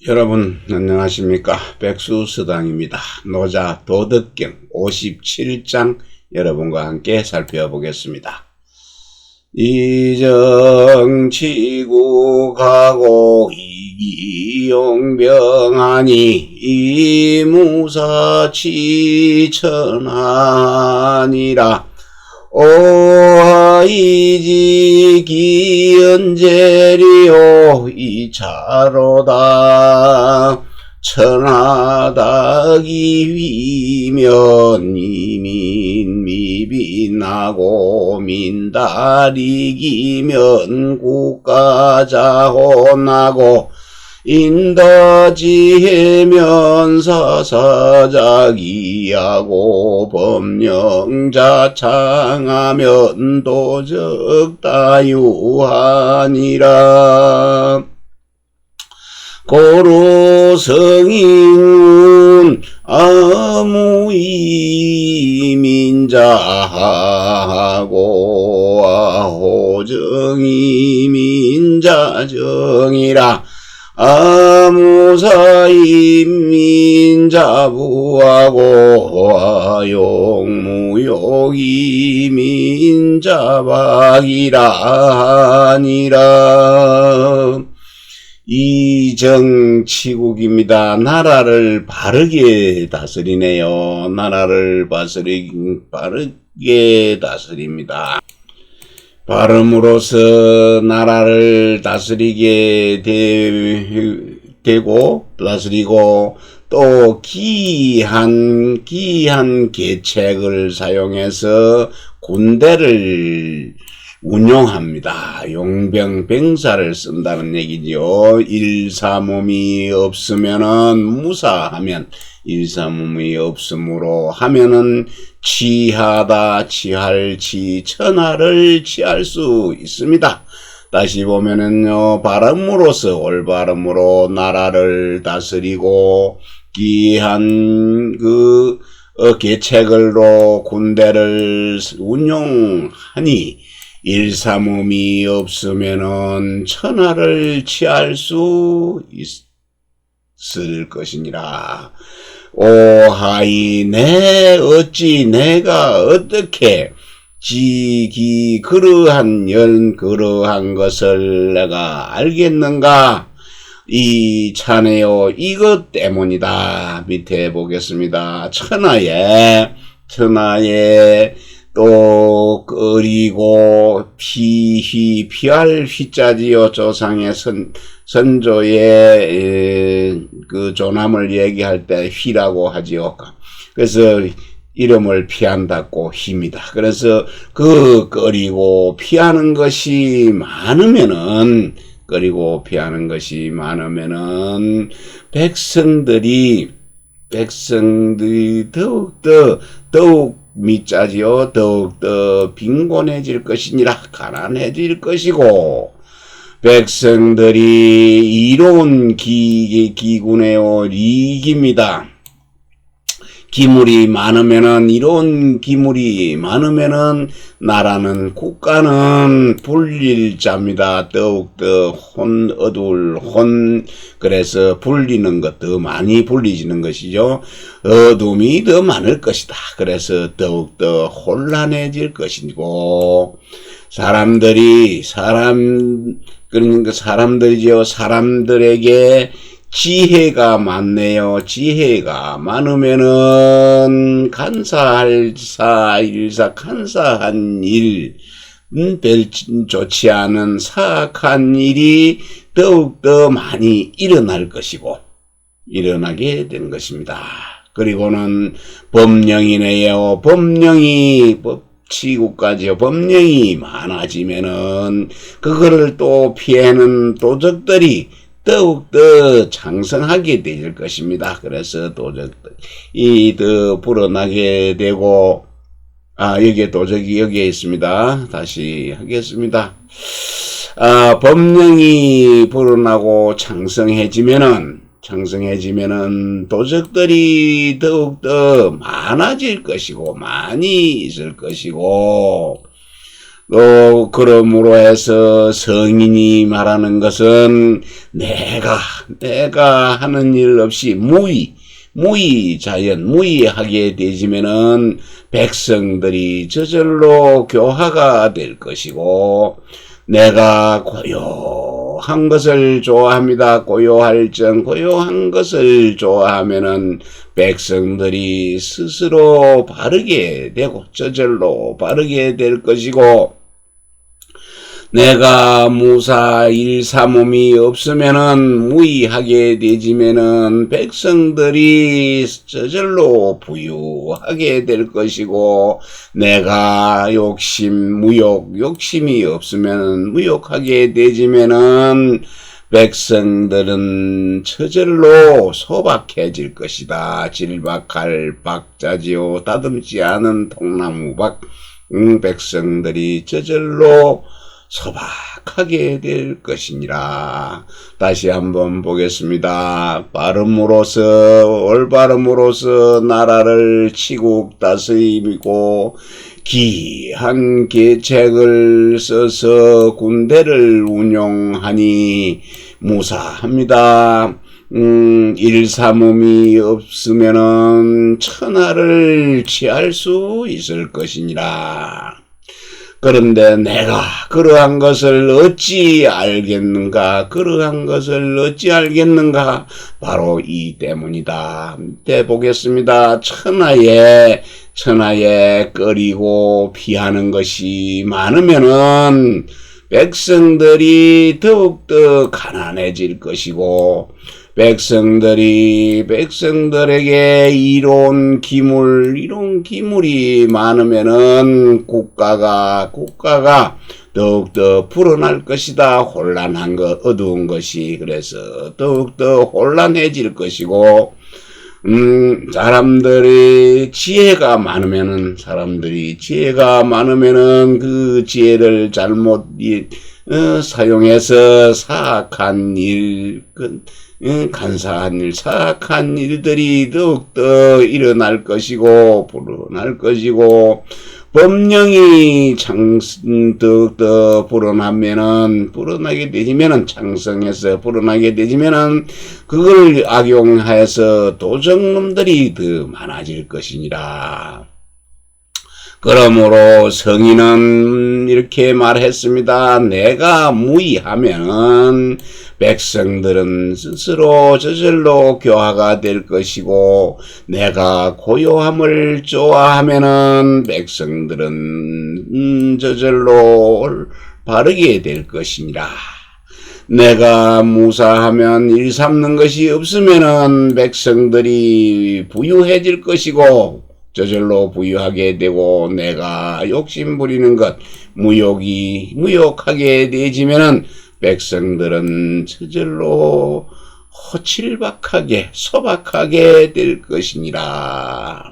여러분 안녕하십니까. 백수서당입니다. 노자 도덕경 57장 여러분과 함께 살펴보겠습니다. 이정치고 가고 이기용병하니 이무사치천하니라. 오하이지 기연제리오 이차로다. 천하다기 위면 이민 미빈하고 민다리기면 국가자혼하고 인다지혜면 사사자기하고 법령자창하면 도적다유하니라. 고로성인은 아무이민자하고 아호정이민자정이라. 아무사이민자부하고 아용무욕이민자박이라 하니라. 이정치국입니다. 나라를 바르게 다스리네요. 나라를 바르게 다스립니다. 바름으로써 나라를 다스리게 되고 다스리고 또 기이한 계책을 사용해서 군대를 운용합니다. 용병병사를 쓴다는 얘기죠. 일사몸이 없으면은 무사하면 일사몸이 없으므로 하면은 치하다 치할치 천하를 치할 수 있습니다. 다시 보면은요, 바람으로서 올바름으로 나라를 다스리고 기한 계책으로 군대를 운용하니 일사몸이 없으면은 천하를 취할 수 있을 것이니라. 오하이 내가 어떻게 그러한 것을 내가 알겠는가? 이 차네요. 이것 때문이다. 밑에 보겠습니다. 천하에 또 끓이고 피할 휘자지요. 조상의 선조의 그 조남을 얘기할 때 휘라고 하지요. 그래서 이름을 피한다고 힘이다. 그래서 끓이고 피하는 것이 많으면은 백성들이 더욱 밑자지요. 더욱더 빈곤해질 것이니라. 가난해질 것이고, 백성들이 이로운 기군에요. 리익입니다. 이로운 기물이 많으면은 나라는 국가는 불릴 자입니다. 더욱더 그래서 불리는 것, 더 많이 불리지는 것이죠. 어둠이 더 많을 것이다. 그래서 더욱더 혼란해질 것이고, 사람들에게 지혜가 많네요. 지혜가 많으면은 간사한 일, 별 좋지 않은 사악한 일이 더욱더 많이 일어나게 되는 것입니다. 그리고는 법령이네요. 법치국까지요. 법령이 많아지면은 그거를 또 피하는 도적들이 더욱더 장성하게 될 것입니다. 그래서 도적들이 더 불어나게 되고, 여기에 도적이 여기에 있습니다. 다시 하겠습니다. 법령이 불어나고 장성해지면은 도적들이 더욱더 많아질 것이고, 많이 있을 것이고, 그러므로 해서 성인이 말하는 것은 내가 하는 일 없이 무의하게 되지면은 백성들이 저절로 교화가 될 것이고, 내가 고요한 것을 좋아합니다. 고요한 것을 좋아하면은 백성들이 스스로 바르게 되고 저절로 바르게 될 것이고, 내가 무사 일사몸이 없으면은 무의하게 되지면은 백성들이 저절로 부유하게 될 것이고, 내가 욕심이 없으면 무욕하게 되지면은 백성들은 저절로 소박해질 것이다. 질박할 박자지요 다듬지 않은 통나무박. 백성들이 저절로 소박하게 될 것이니라. 다시 한번 보겠습니다. 올바름으로서 나라를 치국 다스리고 기한 계책을 써서 군대를 운용하니 무사합니다. 일사몸이 없으면은 천하를 취할 수 있을 것이니라. 그런데 내가 그러한 것을 어찌 알겠는가? 바로 이 때문이다. 때 보겠습니다. 천하에 꺼리고 피하는 것이 많으면은 백성들이 더욱더 가난해질 것이고, 백성들에게 이론 기물이 많으면은 국가가 더욱더 불어날 것이다. 어두운 것이. 그래서 더욱더 혼란해질 것이고, 사람들이 지혜가 많으면은 그 지혜를 잘못 사용해서 사악한 일들이 더욱더 일어날 것이고, 불어날 것이고, 법령이 더욱더 창성해서 불어나게 되지면은 그걸 악용해서 도적놈들이 더 많아질 것이니라. 그러므로 성인은 이렇게 말했습니다. 내가 무의하면 백성들은 스스로 저절로 교화가 될 것이고, 내가 고요함을 좋아하면은 백성들은 저절로 바르게 될 것이니라. 내가 무사하면 일삼는 것이 없으면은 백성들이 부유해질 것이고, 저절로 부유하게 되고, 내가 욕심 부리는 것, 무욕하게 되지면은 백성들은 저절로 소박하게 될 것이니라.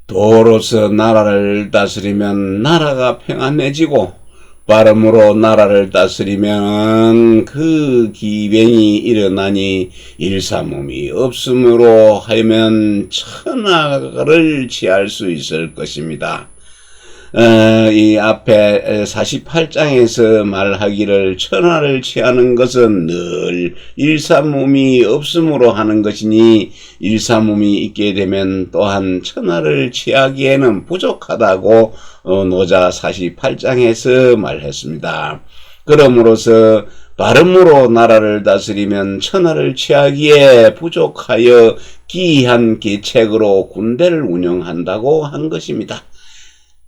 도로서 나라를 다스리면 나라가 평안해지고, 바람으로 나라를 다스리면 그 기변이 일어나니 일사몸이 없음으로 하면 천하를 취할 수 있을 것입니다. 이 앞에 48장에서 말하기를 천하를 취하는 것은 늘 일사몸이 없음으로 하는 것이니, 일사몸이 있게 되면 또한 천하를 취하기에는 부족하다고 노자 48장에서 말했습니다. 그러므로서 바름으로 나라를 다스리면 천하를 취하기에 부족하여 기이한 계책으로 군대를 운영한다고 한 것입니다.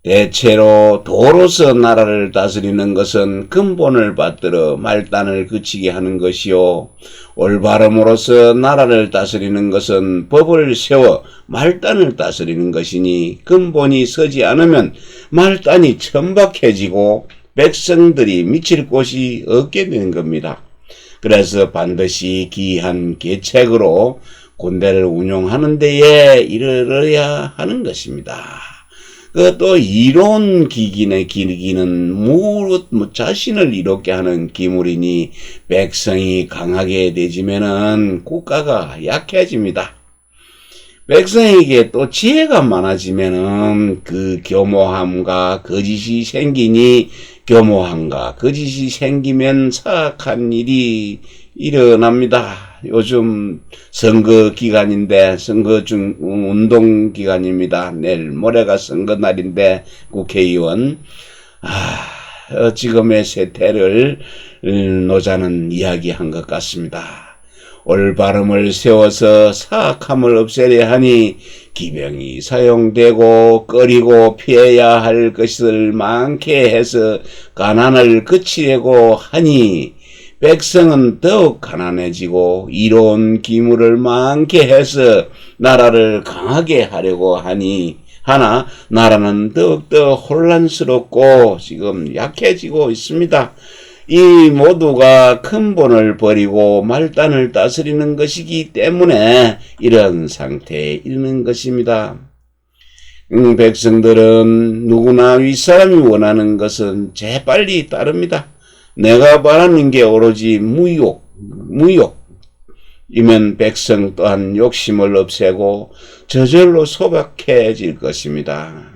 대체로 도로서 나라를 다스리는 것은 근본을 받들어 말단을 그치게 하는 것이요, 올바름으로서 나라를 다스리는 것은 법을 세워 말단을 다스리는 것이니, 근본이 서지 않으면 말단이 천박해지고 백성들이 미칠 곳이 없게 되는 겁니다. 그래서 반드시 기이한 계책으로 군대를 운용하는 데에 이르러야 하는 것입니다. 또 이론 기기는 자신을 이롭게 하는 기물이니, 백성이 강하게 되지면은 국가가 약해집니다. 백성에게 또 지혜가 많아지면은 그 교모함과 거짓이 생기니 교모함과 거짓이 생기면 사악한 일이 일어납니다. 요즘 선거 기간인데 선거 중 운동 기간입니다. 내일 모레가 선거 날인데 국회의원 지금의 세태를 노자는 이야기한 것 같습니다. 올바름을 세워서 사악함을 없애려 하니 기병이 사용되고 꺼리고 피해야 할 것을 많게 해서 가난을 그치려고 하니 백성은 더욱 가난해지고 이로운 기물을 많게 해서 나라를 강하게 하려고 하나 나라는 더욱더 혼란스럽고 지금 약해지고 있습니다. 이 모두가 근본을 버리고 말단을 다스리는 것이기 때문에 이런 상태에 이르는 것입니다. 백성들은 누구나 윗사람이 원하는 것은 재빨리 따릅니다. 내가 바라는 게 오로지 무욕이면 백성 또한 욕심을 없애고 저절로 소박해질 것입니다.